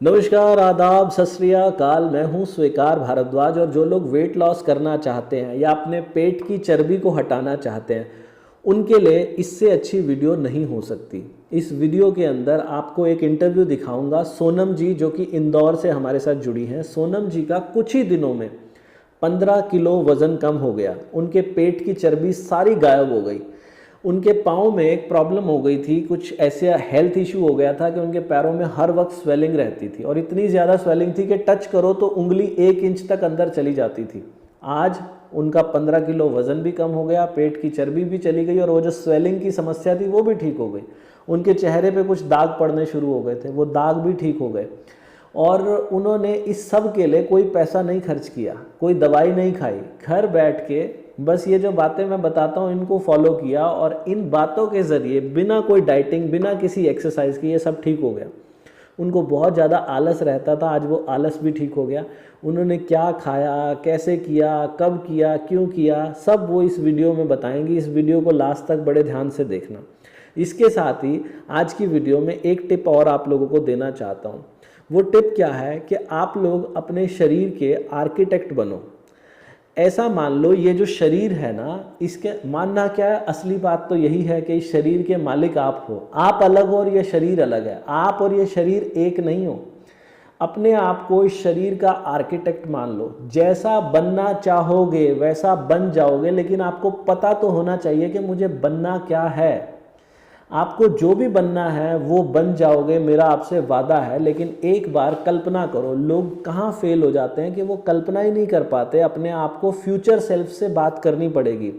नमस्कार, आदाब, सत श्री अकाल। मैं हूं स्वीकार भारद्वाज और जो लोग वेट लॉस करना चाहते हैं या अपने पेट की चर्बी को हटाना चाहते हैं उनके लिए इससे अच्छी वीडियो नहीं हो सकती। इस वीडियो के अंदर आपको एक इंटरव्यू दिखाऊंगा सोनम जी, जो कि इंदौर से हमारे साथ जुड़ी हैं। सोनम जी का कुछ ही दिनों में 15 किलो वज़न कम हो गया, उनके पेट की चर्बी सारी गायब हो गई। उनके पाँव में एक प्रॉब्लम हो गई थी, कुछ ऐसे हेल्थ इशू हो गया था कि उनके पैरों में हर वक्त स्वेलिंग रहती थी और इतनी ज़्यादा स्वेलिंग थी कि टच करो तो उंगली 1 इंच तक अंदर चली जाती थी। आज उनका 15 किलो वज़न भी कम हो गया, पेट की चर्बी भी चली गई और वो जो स्वेलिंग की समस्या थी वो भी ठीक हो गई। उनके चेहरे पे कुछ दाग पड़ने शुरू हो गए थे, वो दाग भी ठीक हो गए। और उन्होंने इस सब के लिए कोई पैसा नहीं खर्च किया, कोई दवाई नहीं खाई, घर बैठ के बस ये जो बातें मैं बताता हूँ इनको फॉलो किया और इन बातों के ज़रिए बिना कोई डाइटिंग, बिना किसी एक्सरसाइज के ये सब ठीक हो गया। उनको बहुत ज़्यादा आलस रहता था, आज वो आलस भी ठीक हो गया। उन्होंने क्या खाया, कैसे किया, कब किया, क्यों किया, सब वो इस वीडियो में बताएंगी। इस वीडियो को लास्ट तक बड़े ध्यान से देखना। इसके साथ ही आज की वीडियो में एक टिप और आप लोगों को देना चाहता हूँ। वो टिप क्या है कि आप लोग अपने शरीर के आर्किटेक्ट बनो। ऐसा मान लो ये जो शरीर है ना, इसके मानना क्या है, असली बात तो यही है कि इस शरीर के मालिक आप हो। आप अलग हो और ये शरीर अलग है, आप और ये शरीर एक नहीं हो। अपने आप को इस शरीर का आर्किटेक्ट मान लो। जैसा बनना चाहोगे वैसा बन जाओगे, लेकिन आपको पता तो होना चाहिए कि मुझे बनना क्या है। आपको जो भी बनना है वो बन जाओगे, मेरा आपसे वादा है। लेकिन एक बार कल्पना करो, लोग कहाँ फेल हो जाते हैं कि वो कल्पना ही नहीं कर पाते। अपने आप को फ्यूचर सेल्फ से बात करनी पड़ेगी।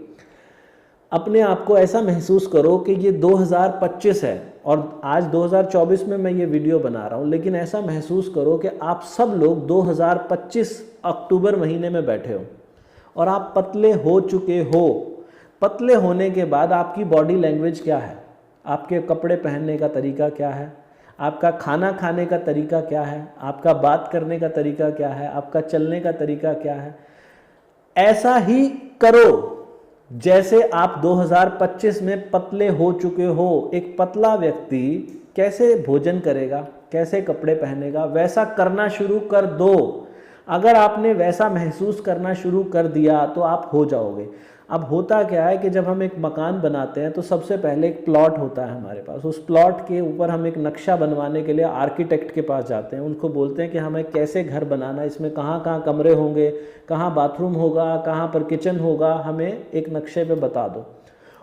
अपने आप को ऐसा महसूस करो कि ये 2025 है और आज 2024 में मैं ये वीडियो बना रहा हूँ, लेकिन ऐसा महसूस करो कि आप सब लोग 2025 अक्टूबर महीने में बैठे हो और आप पतले हो चुके हो। पतले होने के बाद आपकी बॉडी लैंग्वेज क्या है, आपके कपड़े पहनने का तरीका क्या है, आपका खाना खाने का तरीका क्या है, आपका बात करने का तरीका क्या है, आपका चलने का तरीका क्या है। ऐसा ही करो जैसे आप 2025 में पतले हो चुके हो। एक पतला व्यक्ति कैसे भोजन करेगा, कैसे कपड़े पहनेगा, वैसा करना शुरू कर दो। अगर आपने वैसा महसूस करना शुरू कर दिया तो आप हो जाओगे। अब होता क्या है कि जब हम एक मकान बनाते हैं तो सबसे पहले एक प्लॉट होता है हमारे पास। उस प्लॉट के ऊपर हम एक नक्शा बनवाने के लिए आर्किटेक्ट के पास जाते हैं। उनको बोलते हैं कि हमें कैसे घर बनाना, इसमें कहाँ कहाँ कमरे होंगे, कहाँ बाथरूम होगा, कहाँ पर किचन होगा, हमें एक नक्शे पे बता दो।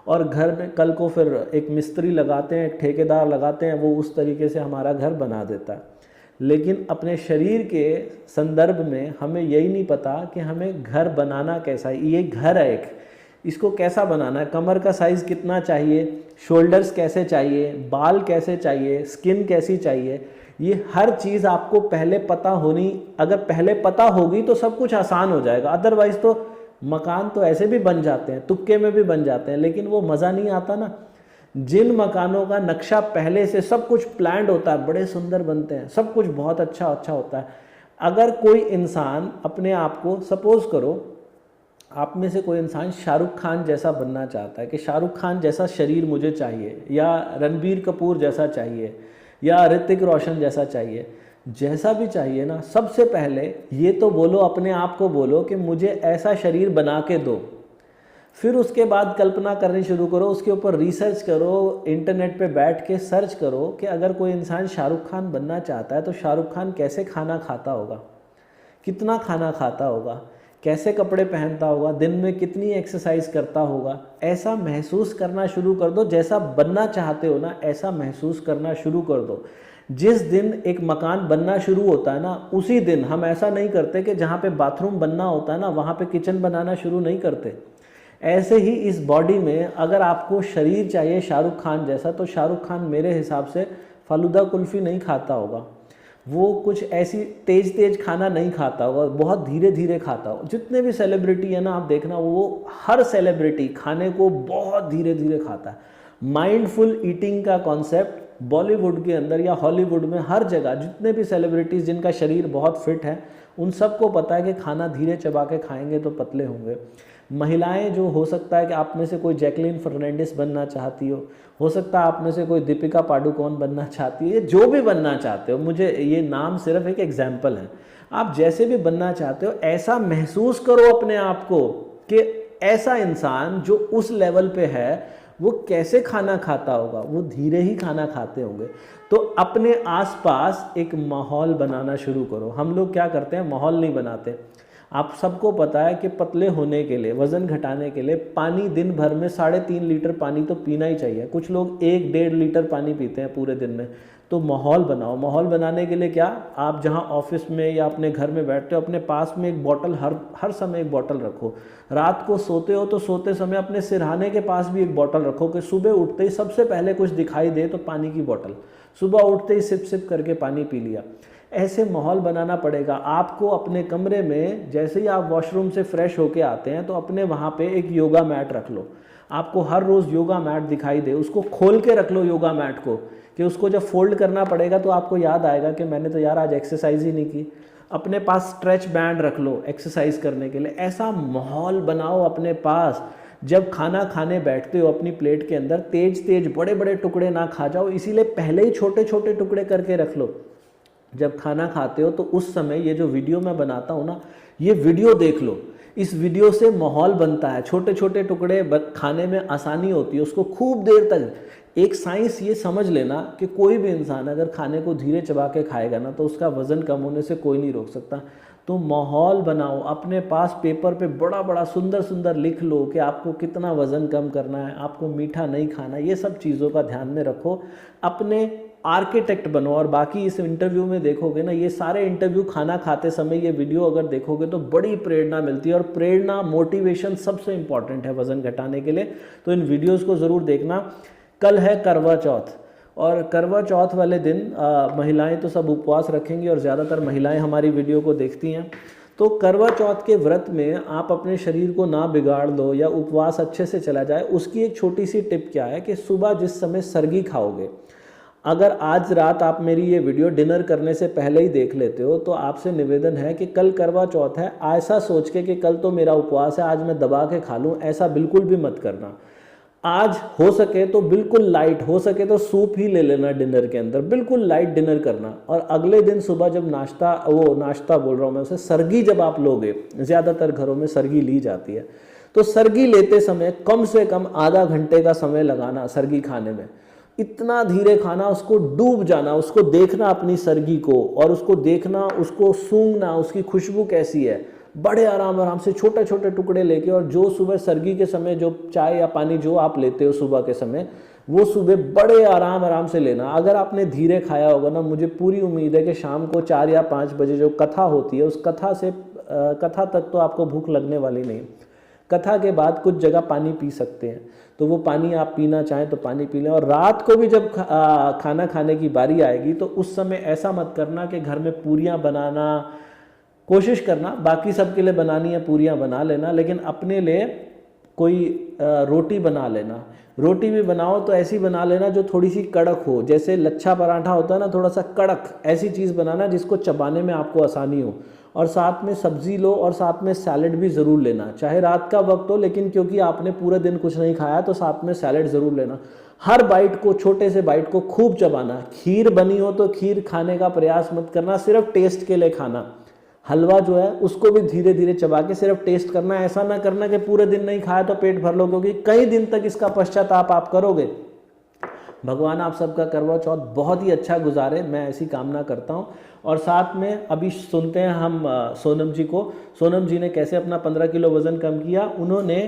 और घर में कल को फिर एक मिस्त्री लगाते हैं, एक ठेकेदार लगाते हैं, वो उस तरीके से हमारा घर बना देता है। लेकिन अपने शरीर के संदर्भ में हमें यही नहीं पता कि हमें घर बनाना कैसा है। ये घर है एक, इसको कैसा बनाना है, कमर का साइज़ कितना चाहिए, शोल्डर्स कैसे चाहिए, बाल कैसे चाहिए, स्किन कैसी चाहिए, ये हर चीज़ आपको पहले पता होनी। अगर पहले पता होगी तो सब कुछ आसान हो जाएगा। अदरवाइज़ तो मकान तो ऐसे भी बन जाते हैं, तुक्के में भी बन जाते हैं, लेकिन वो मज़ा नहीं आता ना। जिन मकानों का नक्शा पहले से सब कुछ प्लान्ड होता है, बड़े सुंदर बनते हैं, सब कुछ बहुत अच्छा अच्छा होता है। अगर कोई इंसान अपने आप को, सपोज करो आप में से कोई इंसान शाहरुख खान जैसा बनना चाहता है कि शाहरुख खान जैसा शरीर मुझे चाहिए, या रणबीर कपूर जैसा चाहिए, या ऋतिक रोशन जैसा चाहिए, जैसा भी चाहिए ना, सबसे पहले ये तो बोलो, अपने आप को बोलो कि मुझे ऐसा शरीर बना के दो। फिर उसके बाद कल्पना करनी शुरू करो, उसके ऊपर रिसर्च करो, इंटरनेट पे बैठ के सर्च करो कि अगर कोई इंसान शाहरुख खान बनना चाहता है तो शाहरुख खान कैसे खाना खाता होगा, कितना खाना खाता होगा, कैसे कपड़े पहनता होगा, दिन में कितनी एक्सरसाइज करता होगा। ऐसा महसूस करना शुरू कर दो। जैसा बनना चाहते हो ना, ऐसा महसूस करना शुरू कर दो। जिस दिन एक मकान बनना शुरू होता है ना, उसी दिन हम ऐसा नहीं करते कि जहाँ पे बाथरूम बनना होता है ना वहाँ पे किचन बनाना शुरू नहीं करते। ऐसे ही इस बॉडी में अगर आपको शरीर चाहिए शाहरुख खान जैसा, तो शाहरुख खान मेरे हिसाब से फालूदा कुल्फ़ी नहीं खाता होगा, वो कुछ ऐसी तेज तेज खाना नहीं खाता होगा, बहुत धीरे धीरे खाता होगा। जितने भी सेलिब्रिटी है ना, आप देखना वो हर सेलिब्रिटी खाने को बहुत धीरे धीरे खाता है। माइंडफुल ईटिंग का कॉन्सेप्ट बॉलीवुड के अंदर या हॉलीवुड में हर जगह जितने भी सेलिब्रिटीज़ जिनका शरीर बहुत फिट है उन सबको पता है कि खाना धीरे चबा के खाएंगे तो पतले होंगे। महिलाएं जो हो सकता है कि आप में से कोई जैकलीन फर्नांडिस बनना चाहती हो सकता है आप में से कोई दीपिका पादुकोण बनना चाहती है, जो भी बनना चाहते हो, मुझे ये नाम सिर्फ एक एग्जाम्पल है, आप जैसे भी बनना चाहते हो ऐसा महसूस करो अपने आप को कि ऐसा इंसान जो उस लेवल पे है वो कैसे खाना खाता होगा, वो धीरे ही खाना खाते होंगे। तो अपने आसपास एक माहौल बनाना शुरू करो। हम लोग क्या करते हैं, माहौल नहीं बनाते। आप सबको पता है कि पतले होने के लिए, वज़न घटाने के लिए पानी दिन भर में 3.5 लीटर पानी तो पीना ही चाहिए। कुछ लोग 1-1.5 लीटर पानी पीते हैं पूरे दिन में। तो माहौल बनाओ। माहौल बनाने के लिए क्या, आप जहाँ ऑफिस में या अपने घर में बैठते हो अपने पास में एक बॉटल हर समय एक बॉटल रखो। रात को सोते हो तो सोते समय अपने सिरहाने के पास भी एक बॉटल रखो कि सुबह उठते ही सबसे पहले कुछ दिखाई दे तो पानी की बॉटल, सुबह उठते ही सिप सिप करके पानी पी लिया। ऐसे माहौल बनाना पड़ेगा आपको अपने कमरे में। जैसे ही आप वॉशरूम से फ्रेश होके आते हैं तो अपने वहाँ पे एक योगा मैट रख लो। आपको हर रोज़ योगा मैट दिखाई दे, उसको खोल के रख लो योगा मैट को, कि उसको जब फोल्ड करना पड़ेगा तो आपको याद आएगा कि मैंने तो यार आज एक्सरसाइज ही नहीं की। अपने पास स्ट्रेच बैंड रख लो एक्सरसाइज करने के लिए। ऐसा माहौल बनाओ अपने पास। जब खाना खाने बैठते हो अपनी प्लेट के अंदर तेज तेज बड़े बड़े टुकड़े ना खा जाओ, इसीलिए पहले ही छोटे छोटे टुकड़े करके रख लो। जब खाना खाते हो तो उस समय ये जो वीडियो मैं बनाता हूँ ना, ये वीडियो देख लो। इस वीडियो से माहौल बनता है, छोटे छोटे टुकड़े खाने में आसानी होती है, उसको खूब देर तक। एक साइंस ये समझ लेना कि कोई भी इंसान अगर खाने को धीरे चबा के खाएगा ना तो उसका वज़न कम होने से कोई नहीं रोक सकता। तो माहौल बनाओ अपने पास, पेपर पे बड़ा बड़ा सुंदर सुंदर लिख लो कि आपको कितना वज़न कम करना है, आपको मीठा नहीं खाना। ये सब चीज़ों का ध्यान में रखो, अपने आर्किटेक्ट बनो। और बाकी इस इंटरव्यू में देखोगे ना, ये सारे इंटरव्यू खाना खाते समय ये वीडियो अगर देखोगे तो बड़ी प्रेरणा मिलती है। और प्रेरणा, मोटिवेशन सबसे इंपॉर्टेंट है वज़न घटाने के लिए। तो इन वीडियोज़ को ज़रूर देखना। कल है करवा चौथ, और करवा चौथ वाले दिन महिलाएं तो सब उपवास रखेंगी और ज़्यादातर महिलाएं हमारी वीडियो को देखती हैं। तो करवा चौथ के व्रत में आप अपने शरीर को ना बिगाड़ लो या उपवास अच्छे से चला जाए, उसकी एक छोटी सी टिप क्या है कि सुबह जिस समय सरगी खाओगे, अगर आज रात आप मेरी ये वीडियो डिनर करने से पहले ही देख लेते हो तो आपसे निवेदन है कि कल करवा चौथ है, ऐसा सोच के कि कल तो मेरा उपवास है, आज मैं दबा के खा लूँ, ऐसा बिल्कुल भी मत करना। आज हो सके तो बिल्कुल लाइट, हो सके तो सूप ही ले लेना डिनर के अंदर, बिल्कुल लाइट डिनर करना। और अगले दिन सुबह जब नाश्ता बोल रहा हूँ मैं उसे, सरगी जब आप लोगे, ज़्यादातर घरों में सरगी ली जाती है, तो सरगी लेते समय कम से कम आधा घंटे का समय लगाना सरगी खाने में। इतना धीरे खाना, उसको डूब जाना, उसको देखना अपनी सरगी को, और उसको देखना, उसको सूंघना, उसकी खुशबू कैसी है, बड़े आराम से छोटे छोटे टुकड़े लेके। और जो सुबह सरगी के समय जो चाय या पानी जो आप लेते हो सुबह के समय, वो सुबह बड़े आराम से लेना। अगर आपने धीरे खाया होगा ना, मुझे पूरी उम्मीद है कि शाम को 4 या 5 बजे जो कथा होती है, उस कथा तक तो आपको भूख लगने वाली नहीं। कथा के बाद कुछ जगह पानी पी सकते हैं, तो वो पानी आप पीना चाहें तो पानी पी लें। और रात को भी जब खाना खाने की बारी आएगी तो उस समय ऐसा मत करना कि घर में पूरियां बनाना, कोशिश करना, बाकी सबके लिए बनानी है पूरियां बना लेना, लेकिन अपने लिए कोई रोटी बना लेना। रोटी भी बनाओ तो ऐसी बना लेना जो थोड़ी सी कड़क हो, जैसे लच्छा पराठा होता है ना, थोड़ा सा कड़क, ऐसी चीज़ बनाना जिसको चबाने में आपको आसानी हो। और साथ में सब्जी लो और साथ में सैलेड भी ज़रूर लेना, चाहे रात का वक्त हो, लेकिन क्योंकि आपने पूरे दिन कुछ नहीं खाया तो साथ में सैलेड ज़रूर लेना। हर बाइट को, छोटे से बाइट को खूब चबाना। खीर बनी हो तो खीर खाने का प्रयास मत करना, सिर्फ टेस्ट के लिए खाना। हलवा जो है उसको भी धीरे धीरे चबा के सिर्फ टेस्ट करना। ऐसा ना करना कि पूरे दिन नहीं खाया तो पेट भर लो, क्योंकि कई दिन तक इसका पश्चाताप आप करोगे। भगवान आप सबका करवा चौथ बहुत ही अच्छा गुजारे, मैं ऐसी कामना करता हूँ। और साथ में अभी सुनते हैं हम सोनम जी को, सोनम जी ने कैसे अपना 15 किलो वज़न कम किया। उन्होंने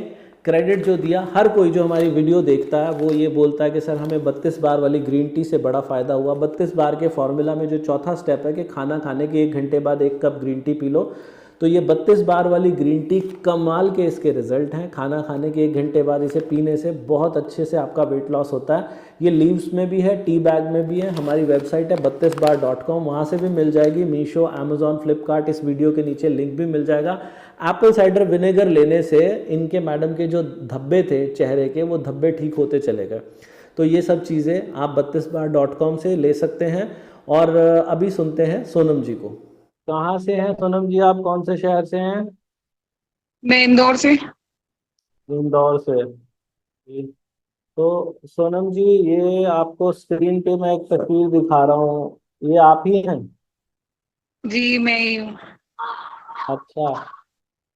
क्रेडिट जो दिया, हर कोई जो हमारी वीडियो देखता है वो ये बोलता है कि सर हमें 32 बार वाली ग्रीन टी से बड़ा फ़ायदा हुआ। 32 बार के फॉर्मूला में जो चौथा स्टेप है कि खाना खाने के 1 घंटे बाद 1 cup green tea P low, तो ये 32 बार वाली ग्रीन टी कमाल के इसके रिजल्ट हैं। खाना खाने के 1 घंटे बाद इसे पीने से बहुत अच्छे से आपका वेट लॉस होता है। ये लीव्स में भी है, टी बैग में भी है। हमारी वेबसाइट है 32bar.com, वहाँ से भी मिल जाएगी। मीशो, अमेजॉन, फ्लिपकार्ट, इस वीडियो के नीचे लिंक भी मिल जाएगा। एप्पल साइडर विनेगर लेने से इनके मैडम के जो धब्बे थे चेहरे के, वो धब्बे ठीक होते चले गए। तो ये सब चीज़ें आप 32bar.com से ले सकते हैं। और अभी सुनते हैं सोनम जी को। कहाँ से हैं सोनम जी, आप कौन से शहर से हैं? मैं इंदौर से। इंदौर से। तो सोनम जी, ये आपको स्क्रीन पे मैं एक तस्वीर दिखा रहा हूँ, ये आप ही हैं? जी मैं ही हूँ। अच्छा।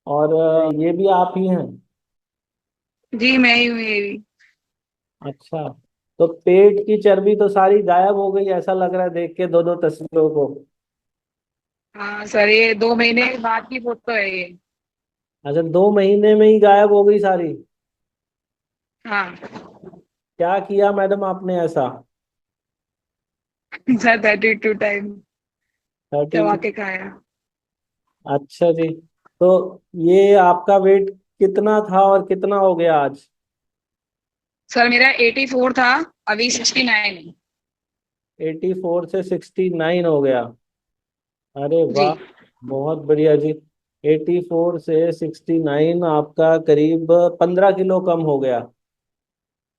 और ये भी आप ही हैं? जी मैं ही हूँ ये भी। अच्छा। तो पेट की चर्बी तो सारी गायब हो गई ऐसा लग रहा है देख के दोनों तस्वीरों को। हाँ सर, ये 2 महीने बाद की फोटो है ये। अच्छा, 2 महीने में ही गायब हो गई सारी? हाँ। क्या किया मैडम आपने ऐसा? Sir 32 time 30? दबा के खाया। अच्छा जी। तो ये आपका वेट कितना था और कितना हो गया आज? सर मेरा 84 था, अभी 69 है। 84 से 69 हो गया? अरे जी। वाह, बहुत बढ़िया जी। 84 से 69 आपका करीब 15 किलो कम हो गया।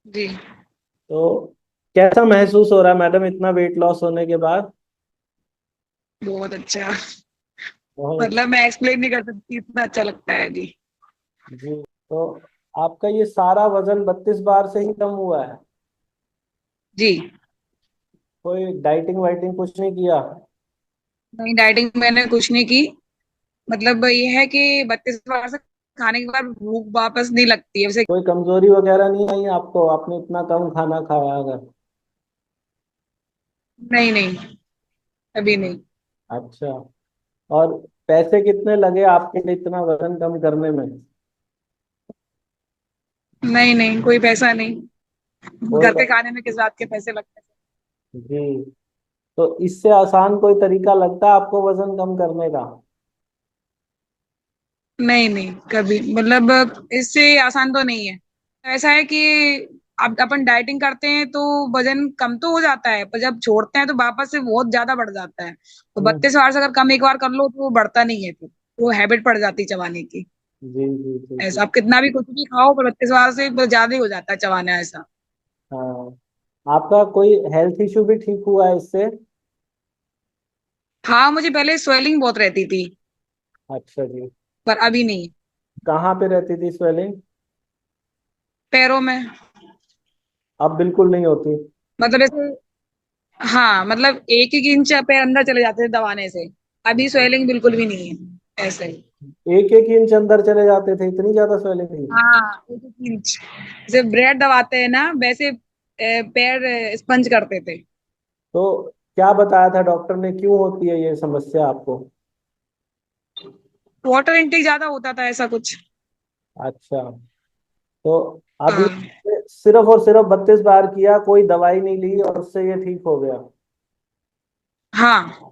जी। तो कैसा महसूस हो रहा है मैडम इतना वेट लॉस होने के बाद? बहुत अच्छा। बहुत मतलब मैं एक्सप्लेन नहीं कर सकती, इतना अच्छा लगता है जी। जी। तो आपका ये सारा वजन 32 बार से ही कम हुआ है? जी। कोई डाइटिंग वाइटिंग कुछ नहीं किया? नहीं, डाइटिंग मैंने कुछ नहीं की। मतलब ये है कि 32 बार से खाने के बाद भूख वापस नहीं लगती है वैसे। कोई कमजोरी वगैरह नहीं आई आपको, आपने इतना कम खाना खाया अगर? नहीं नहीं, अभी नहीं। अच्छा। और पैसे कितने लगे आपके लिए इतना वजन कम करने में? नहीं नहीं, कोई पैसा नहीं। कोई घर के खाने में किस बात के पैसे लगते हैं। जी। तो इससे आसान कोई तरीका लगता है आपको वजन कम करने का? नहीं नहीं, कभी मतलब इससे आसान तो नहीं है। ऐसा है कि अब अपन डाइटिंग करते हैं तो वजन कम तो हो जाता है, पर जब छोड़ते हैं तो वापस से बहुत ज्यादा बढ़ जाता है। तो हम्म। 32 बार से अगर कम एक बार कर लो तो वो बढ़ता नहीं है, फिर वो हैबिट पड़ जाती है चबाने की। जी जी जी जी। ऐसा आप कितना भी कुछ भी खाओ, पर 32 बार से बहुत ज्यादा ही हो जाता है चबाना ऐसा। हाँ। आपका कोई हेल्थ इशू भी ठीक हुआ है इससे? हाँ, मुझे पहले स्वेलिंग बहुत रहती थी, अच्छा जी। पर अभी नहीं। कहाँ पे रहती थी स्वेलिंग? पैरों में। अब बिल्कुल नहीं होती? मतलब ऐसे, हाँ मतलब 1 1 इंच पैर अंदर चले जाते थे दबाने से। अभी स्वेलिंग बिल्कुल भी नहीं है ऐसे ही। 1 1 इंच अंदर चले जाते थे, इतनी ज्यादा स्वेलिंग थी? हाँ, 1 1 इंच। जैसे ब्रेड दबाते हैं ना वैसे पैर स्पंज करते थे। तो क्या बताया था डॉक्टर ने, क्यों होती है ये समस्या आपको? वाटर इनटेक ज्यादा होता था ऐसा कुछ। अच्छा। तो अभी हाँ। सिर्फ और सिर्फ 32 बार किया, कोई दवाई नहीं ली और उससे ये ठीक हो गया? हाँ।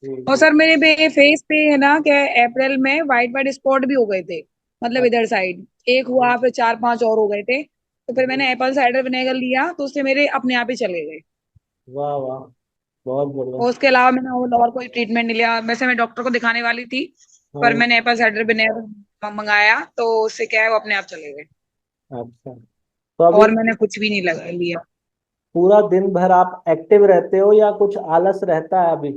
जी और जी। सर मेरे पे फेस पे है ना क्या, अप्रैल में वाइट वाइट स्पॉट भी हो गए थे। मतलब इधर साइड एक हुआ, फिर 4 5 और हो गए थे। तो फिर जी। मैंने एप्पल साइडर विनेगर लिया तो उससे मेरे अपने आप ही चले गए। वाह वाह, बहुत बढ़िया। और उसके अलावा मैंने और कोई ट्रीटमेंट नहीं लिया। वैसे मैं डॉक्टर को दिखाने वाली थी, पर हाँ। मैंने एप्पल साइडर विनेगर मंगाया तो उससे क्या है वो अपने आप चले गए। अच्छा। तो अभी और मैंने कुछ भी नहीं लगा लिया। पूरा दिन भर आप एक्टिव रहते हो या कुछ आलस रहता है अभी?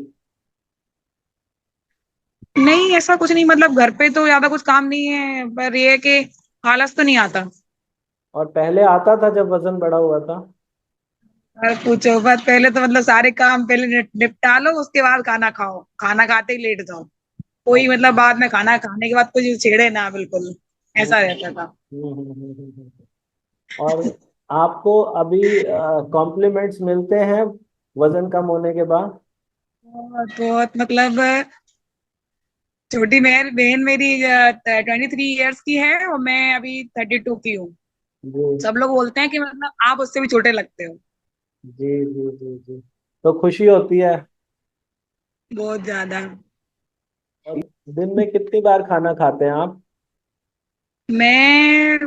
नहीं, ऐसा कुछ नहीं। मतलब घर पे तो ज्यादा कुछ काम नहीं है, पर ये है कि आलस तो नहीं आता। और पहले आता था जब वजन बढ़ा हुआ था? और पूछो बस, पहले तो मतलब सारे काम पहले निपटा लो, उसके बाद खाना खाओ, खाना खाते ही लेट जाओ। कोई मतलब अच्छा। बाद में खाना खाने के बाद कुछ छेड़े ना, बिल्कुल हम्म ऐसा रहता था। और आपको अभी कॉम्प्लीमेंट्स मिलते हैं वजन कम होने के बाद? बहुत बहुत मतलब, छोटी बहन बहन मेरी 23 ईयर्स की है और मैं अभी 32 की हूँ। जी सब लोग बोलते हैं कि मतलब आप उससे भी छोटे लगते हो। जी जी जी जी। तो खुशी होती है। बहुत ज्यादा। और दिन में कितनी बार खाना खाते हैं आप? मैं,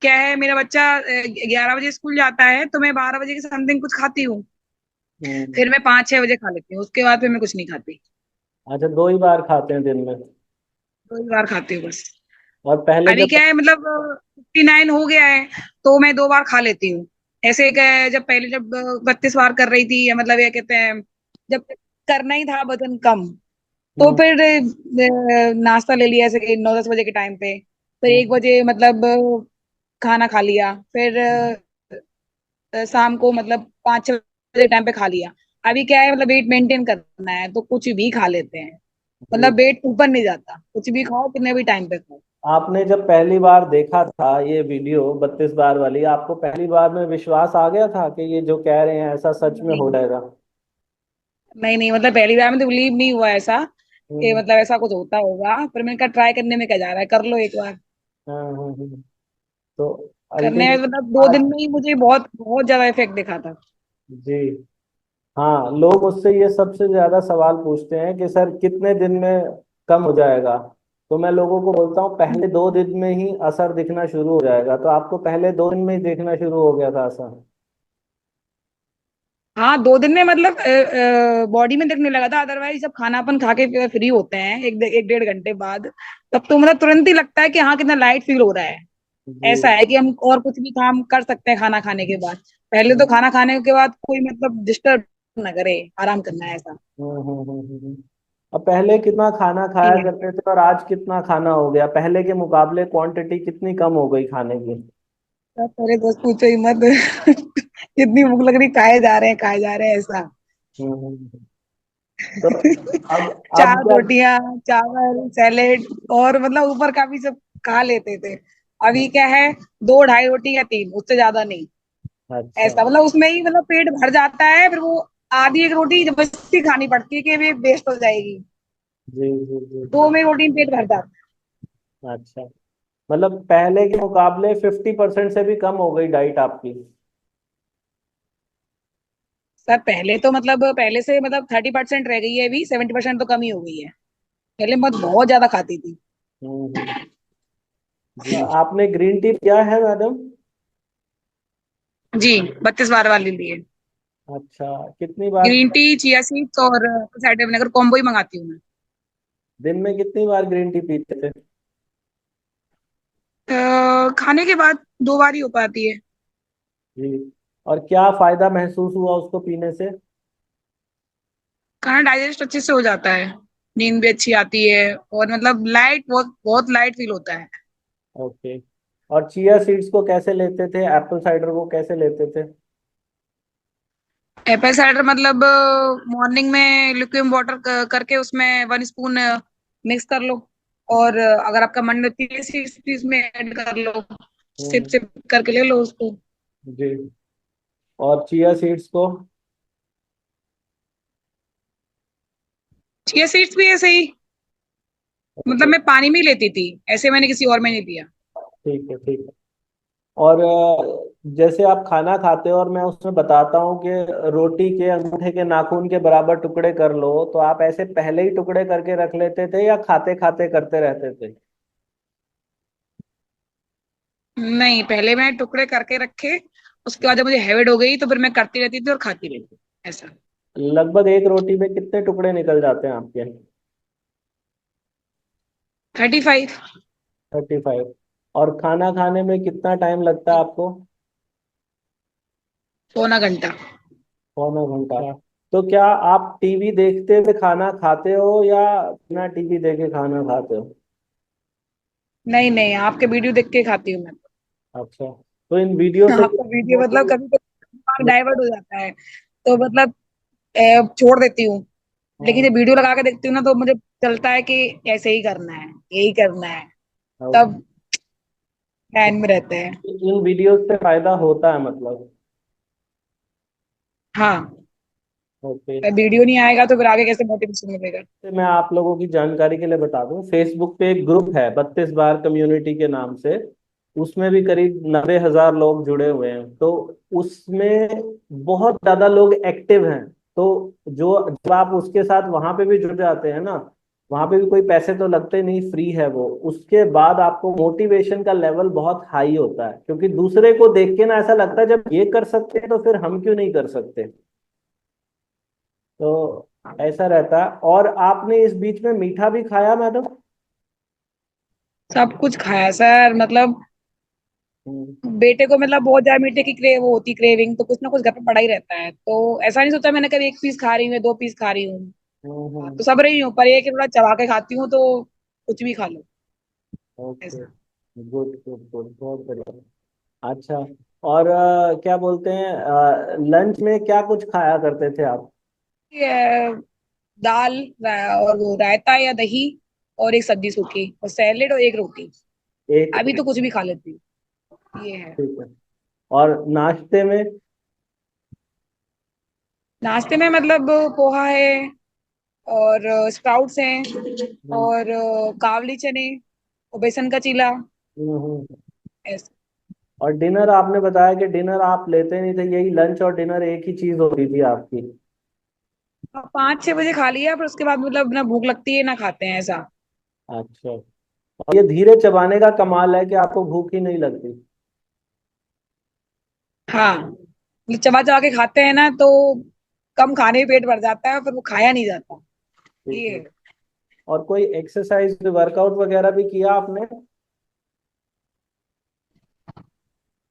क्या है, मेरा बच्चा 11 बजे स्कूल जाता है तो मैं 12 बजे के समथिंग कुछ खाती हूँ। हम्म। फिर मैं 5 6 बजे खा लेती हूँ, उसके बाद फिर मैं कुछ नहीं खाती। अच्छा, 2 ही बार खाते हैं दिन में? 2 ही बार खाती हूँ बस। और पहले अभी जब? क्या है मतलब 59 हो गया है तो मैं 2 बार खा लेती हूँ। ऐसे जब पहले जब 32 बार कर रही थी, या मतलब ये कहते हैं जब करना ही था वजन कम, तो हम्म फिर नाश्ता ले लिया ऐसे कि 9-10 बजे के टाइम पे, फिर हम्म 1 बजे मतलब खाना खा लिया, फिर शाम को मतलब 5-6 बजे टाइम पे खा लिया। अभी क्या है, मतलब वेट मेंटेन करना है तो कुछ भी खा लेते हैं, जी। मतलब वेट ऊपर नहीं जाता, कुछ भी खाओ कितने भी टाइम पे खाओ। आपने जब पहली बार देखा था ये वीडियो 32 बार वाली, आपको पहली बार में विश्वास आ गया था कि ये जो कह रहे हैं ऐसा सच में हो नहीं, जाएगा? नहीं, नहीं, मतलब पहली बार में तो बिलीव नहीं हुआ ऐसा कि हम्म मतलब ऐसा कुछ होता होगा, पर मैंने कहा ट्राई करने में क्या जा रहा है, कर लो एक बार। हाँ तो करने में अल्टीमेट मतलब 2 दिन आज। में ही मुझे बहुत बहुत ज्यादा इफेक्ट दिखा था। जी। हाँ, लोग उससे ये सबसे ज्यादा सवाल पूछते हैं कि सर कितने दिन में कम हो जाएगा। तो मैं लोगों को बोलता हूँ पहले 2 दिन में ही असर दिखना शुरू हो जाएगा। तो आपको पहले 2 दिन में ही देखना शुरू हो गया था असर? हाँ, 2 दिन में मतलब बॉडी में दिखने लगा था, अदरवाइज जब खाना अपन खा के फ्री होते हैं 1-1.5 घंटे बाद, तब तो मतलब तुरंत ही लगता है कि हाँ कितना लाइट फील हो रहा है। जी। ऐसा है कि हम और कुछ भी काम कर सकते हैं खाना खाने के बाद। पहले तो खाना खाने के बाद कोई मतलब डिस्टर्ब ना करे, आराम करना है ऐसा। अब पहले कितना खाना खाया ये करते थे और आज कितना खाना हो गया? पहले के मुकाबले क्वांटिटी कितनी कम हो गई खाने की? सब सारे दोस्त पूछो ही मत। कितनी भूख लग रही, खाए जा रहे हैं ऐसा। हम्म हम्म, हम्म। तो अब चार क्या? रोटियां, चावल, सैलेड, और मतलब ऊपर का भी सब खा लेते थे। अभी क्या है, 2-2.5 रोटी या 3, उससे ज्यादा नहीं। अच्छा। ऐसा मतलब उसमें ही मतलब पेट भर जाता है, फिर वो आधी एक रोटी जबरदस्ती खानी पड़ती है कि भी वेस्ट हो जाएगी। जी जी जी दो जी। में रोटी में पेट भर जाता है। अच्छा, मतलब पहले के मुकाबले 50% से भी कम हो गई डाइट आपकी? सर पहले तो मतलब पहले से मतलब 30% रह गई है, अभी 70% तो कम ही हो गई है। पहले मत बहुत ज्यादा खाती थी। हम्म। आपने ग्रीन टी किया है मैडम? जी, 32 बार वाली लिए। अच्छा, कितनी बार? ग्रीन टी, चिया सीड्स और साइडर विनेगर कॉम्बो ही मंगाती हूँ मैं। दिन में कितनी बार ग्रीन टी पीते थे? खाने के बाद 2 बार ही हो पाती है। जी। और क्या फायदा महसूस हुआ उसको पीने से? खाना डाइजेस्ट अच्छे से हो जाता है, नींद भी अच्छी आती है, और मतलब लाइट, बहुत बहुत लाइट फील होता है। ओके। और चिया सीड्स को कैसे लेते थे? एप्पल साइडर को कैसे लेते थे? एप्पल साइडर मतलब मॉर्निंग में लिक्विड वाटर करके उसमें 1 स्पून मिक्स कर लो, और अगर आपका मन रहती है इसमें ऐड कर लो, सिप हम्म। सिप करके ले लो उसको। जी। और चिया सीड्स को? चिया सीड्स भी ऐसे ही, मतलब ओके, मैं पानी में ही लेती थी, ऐसे मैंने किसी और में नहीं दिया। ठीक है ठीक है। और जैसे आप खाना खाते हो और मैं उसमें बताता हूँ कि रोटी के अंगूठे के नाखून के बराबर टुकड़े कर लो, तो आप ऐसे पहले ही टुकड़े करके रख लेते थे या खाते खाते करते रहते थे? नहीं, पहले मैं टुकड़े करके रखे, उसके बाद जब मुझे हैबिट हो गई तो फिर मैं करती रहती थी और खाती रहती थी ऐसा। लगभग एक रोटी में कितने टुकड़े निकल जाते हैं आपके? 35। 35। और खाना खाने में कितना टाइम लगता है आपको? पौना घंटा। पौना घंटा। तो क्या आप टीवी देखते हुए खाना खाते हो या बिना टीवी देखे खाना खाते हो? नहीं, नहीं, आपके वीडियो देख के खाती हूँ मैं। अच्छा, तो इन वीडियो से आपका वीडियो मतलब मोटिवेशन कभी कभी दिमाग मिलता डाइवर्ट हो जाता है, तो मतलब छोड़ देती हूँ। लेकिन जब वीडियो लगा के देखती हूँ ना, तो मुझे चलता है कि ऐसे ही करना है, यही करना है, है? तब ध्यान में रहते हैं। इन वीडियो से फायदा होता है मतलब? हाँ, ओके। वीडियो नहीं आएगा तो फिर आगे कैसे मोटिवेशन मिलेगा। मैं आप लोगों की जानकारी के लिए बता दूं, फेसबुक पे एक ग्रुप है 32 बार कम्युनिटी के नाम से। उसमें भी करीब 90,000 लोग जुड़े हुए हैं। तो उसमें बहुत ज्यादा लोग एक्टिव हैं। तो जो जब आप उसके साथ वहां पे भी जुड़ जाते हैं ना, वहां पे भी कोई पैसे तो लगते नहीं, फ्री है वो। उसके बाद आपको मोटिवेशन का लेवल बहुत हाई होता है, क्योंकि दूसरे को देख के ना ऐसा लगता है जब ये कर सकते हैं तो फिर हम क्यों नहीं कर सकते। तो ऐसा रहता है। और आपने इस बीच में मीठा भी खाया मैडम? सब कुछ खाया सर, मतलब बेटे को मतलब बहुत ज्यादा मीठे की क्रेव होती क्रेविंग, तो कुछ ना कुछ घर पे पड़ा ही रहता है, तो ऐसा नहीं सोचा मैंने कभी एक पीस खा रही हूँ या 2 पीस खा रही हूँ। हाँ, तो सब रही हूँ, पर ये है कि थोड़ा चबा के खाती हूँ तो कुछ भी खा लो ओके। ऐसा। गुड गुड गुड, बहुत बढ़िया। अच्छा, और क्या बोलते हैं, लंच में क्या कुछ खाया करते थे आप? ये दाल और वो रायता या दही और एक सब्जी सूखी और सैलेड और एक रोटी। एक। अभी तो कुछ भी खा लेती हूँ, ये है। ठीक है। और नाश्ते में? नाश्ते में मतलब पोहा है और स्प्राउट्स हैं हम्म, और कावली चने और बेसन का चीला हम्म। ऐसे। और डिनर आपने बताया कि डिनर आप लेते नहीं थे, यही लंच और डिनर एक ही चीज होती थी आपकी? 5-6 बजे खा लिया, पर उसके बाद मतलब ना भूख लगती है ना खाते हैं ऐसा। अच्छा। और ये धीरे चबाने का कमाल है कि आपको भूख ही नहीं लगती। हाँ, मतलब चबा चबा के खाते हैं ना तो कम खाने में पेट भर जाता है, पर वो खाया नहीं जाता, ठीक ये है। है। और कोई एक्सरसाइज वर्कआउट वगैरह भी किया आपने?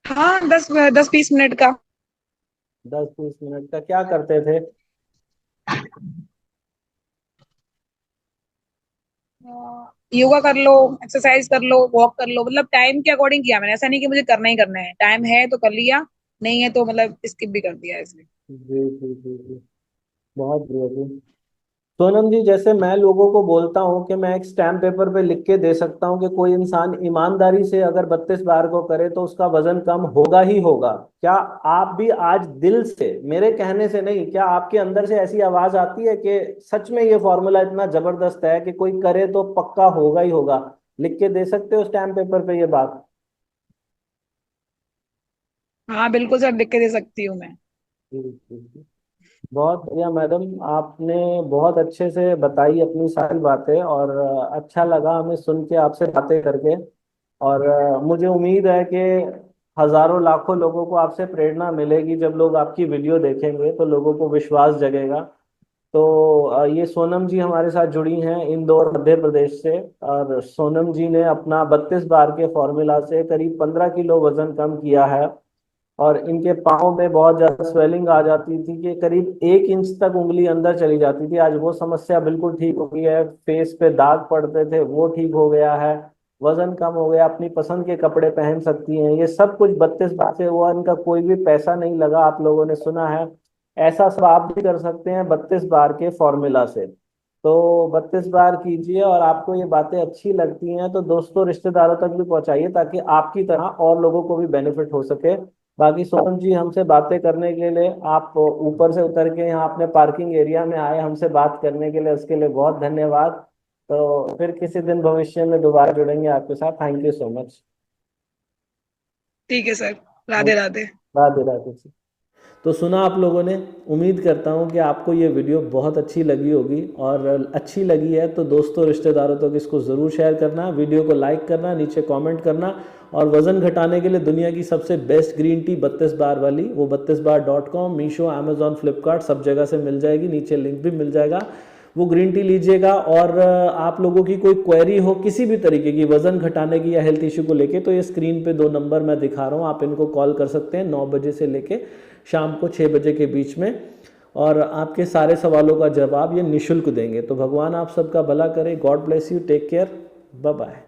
हाँ, 10-20 मिनट का। 10-20 मिनट का क्या करते थे? योगा कर लो, एक्सरसाइज कर लो, वॉक कर लो, मतलब टाइम के अकॉर्डिंग किया मैंने, ऐसा नहीं कि मुझे करना ही करना है, टाइम है तो कर लिया, नहीं है तो मतलब स्किप भी कर दिया इसलिए। जी जी जी जी, बहुत बढ़िया जी। सोनम जी, जैसे मैं लोगों को बोलता हूँ कि मैं एक स्टैम्प पेपर पे लिख के दे सकता हूँ कि कोई इंसान ईमानदारी से अगर 32 बार को करे तो उसका वजन कम होगा ही होगा, क्या आप भी आज दिल से, मेरे कहने से नहीं, क्या आपके अंदर से ऐसी आवाज आती है कि सच में ये फॉर्मूला इतना जबरदस्त है कि कोई करे तो पक्का होगा ही होगा? लिख के दे सकते हो स्टैम्प पेपर पे ये बात? हाँ बिल्कुल सर, लिख के दे सकती हूँ मैं। जी जी जी। बहुत बढ़िया मैडम, आपने बहुत अच्छे से बताई अपनी सारी बातें, और अच्छा लगा हमें सुन के, आपसे बातें करके। और मुझे उम्मीद है कि हजारों लाखों लोगों को आपसे प्रेरणा मिलेगी, जब लोग आपकी वीडियो देखेंगे तो लोगों को विश्वास जगेगा। तो ये सोनम जी हमारे साथ जुड़ी हैं इंदौर मध्य प्रदेश से, और सोनम जी ने अपना 32 बार के फॉर्मूला से करीब 15 किलो वजन कम किया है। और इनके पाँव में बहुत ज्यादा स्वेलिंग आ जाती थी कि करीब 1 इंच तक उंगली अंदर चली जाती थी, आज वो समस्या बिल्कुल ठीक हो गई है। फेस पे दाग पड़ते थे, वो ठीक हो गया है। वजन कम हो गया, अपनी पसंद के कपड़े पहन सकती हैं, ये सब कुछ 32 बार से हुआ, इनका कोई भी पैसा नहीं लगा, आप लोगों ने सुना है। ऐसा सब आप भी कर सकते हैं 32 बार के फॉर्मूला से। तो 32 बार कीजिए, और आपको ये बातें अच्छी लगती हैं तो दोस्तों रिश्तेदारों तक भी पहुंचाइए, ताकि आपकी तरह और लोगों को भी बेनिफिट हो सके। बाकी सोनम जी, हमसे बातें करने के लिए, आप ऊपर से उतर के यहाँ अपने पार्किंग एरिया में आए हमसे बात करने के लिए, उसके लिए बहुत धन्यवाद। तो फिर किसी दिन भविष्य में दोबारा जुड़ेंगे आपके साथ। Thank you so much. ठीक है सर, राधे राधे। राधे राधे। तो सुना आप लोगों ने, उम्मीद करता हूँ कि आपको ये वीडियो बहुत अच्छी लगी होगी, और अच्छी लगी है तो दोस्तों रिश्तेदारों तक इसको ज़रूर शेयर करना, वीडियो को लाइक करना, नीचे कमेंट करना। और वज़न घटाने के लिए दुनिया की सबसे बेस्ट ग्रीन टी 32 बार वाली, वो 32bar.com, मीशो, अमेजॉन, फ्लिपकार्ट सब जगह से मिल जाएगी, नीचे लिंक भी मिल जाएगा। वो ग्रीन टी लीजिएगा। और आप लोगों की कोई क्वेरी हो किसी भी तरीके की वज़न घटाने की या हेल्थ इशू को लेके, तो ये स्क्रीन पे 2 नंबर मैं दिखा रहा हूँ, आप इनको कॉल कर सकते हैं 9 बजे से लेके शाम को 6 बजे के बीच में। और आपके सारे सवालों का जवाब ये निशुल्क देंगे। तो भगवान आप सबका भला करे। God bless you, take care, bye bye.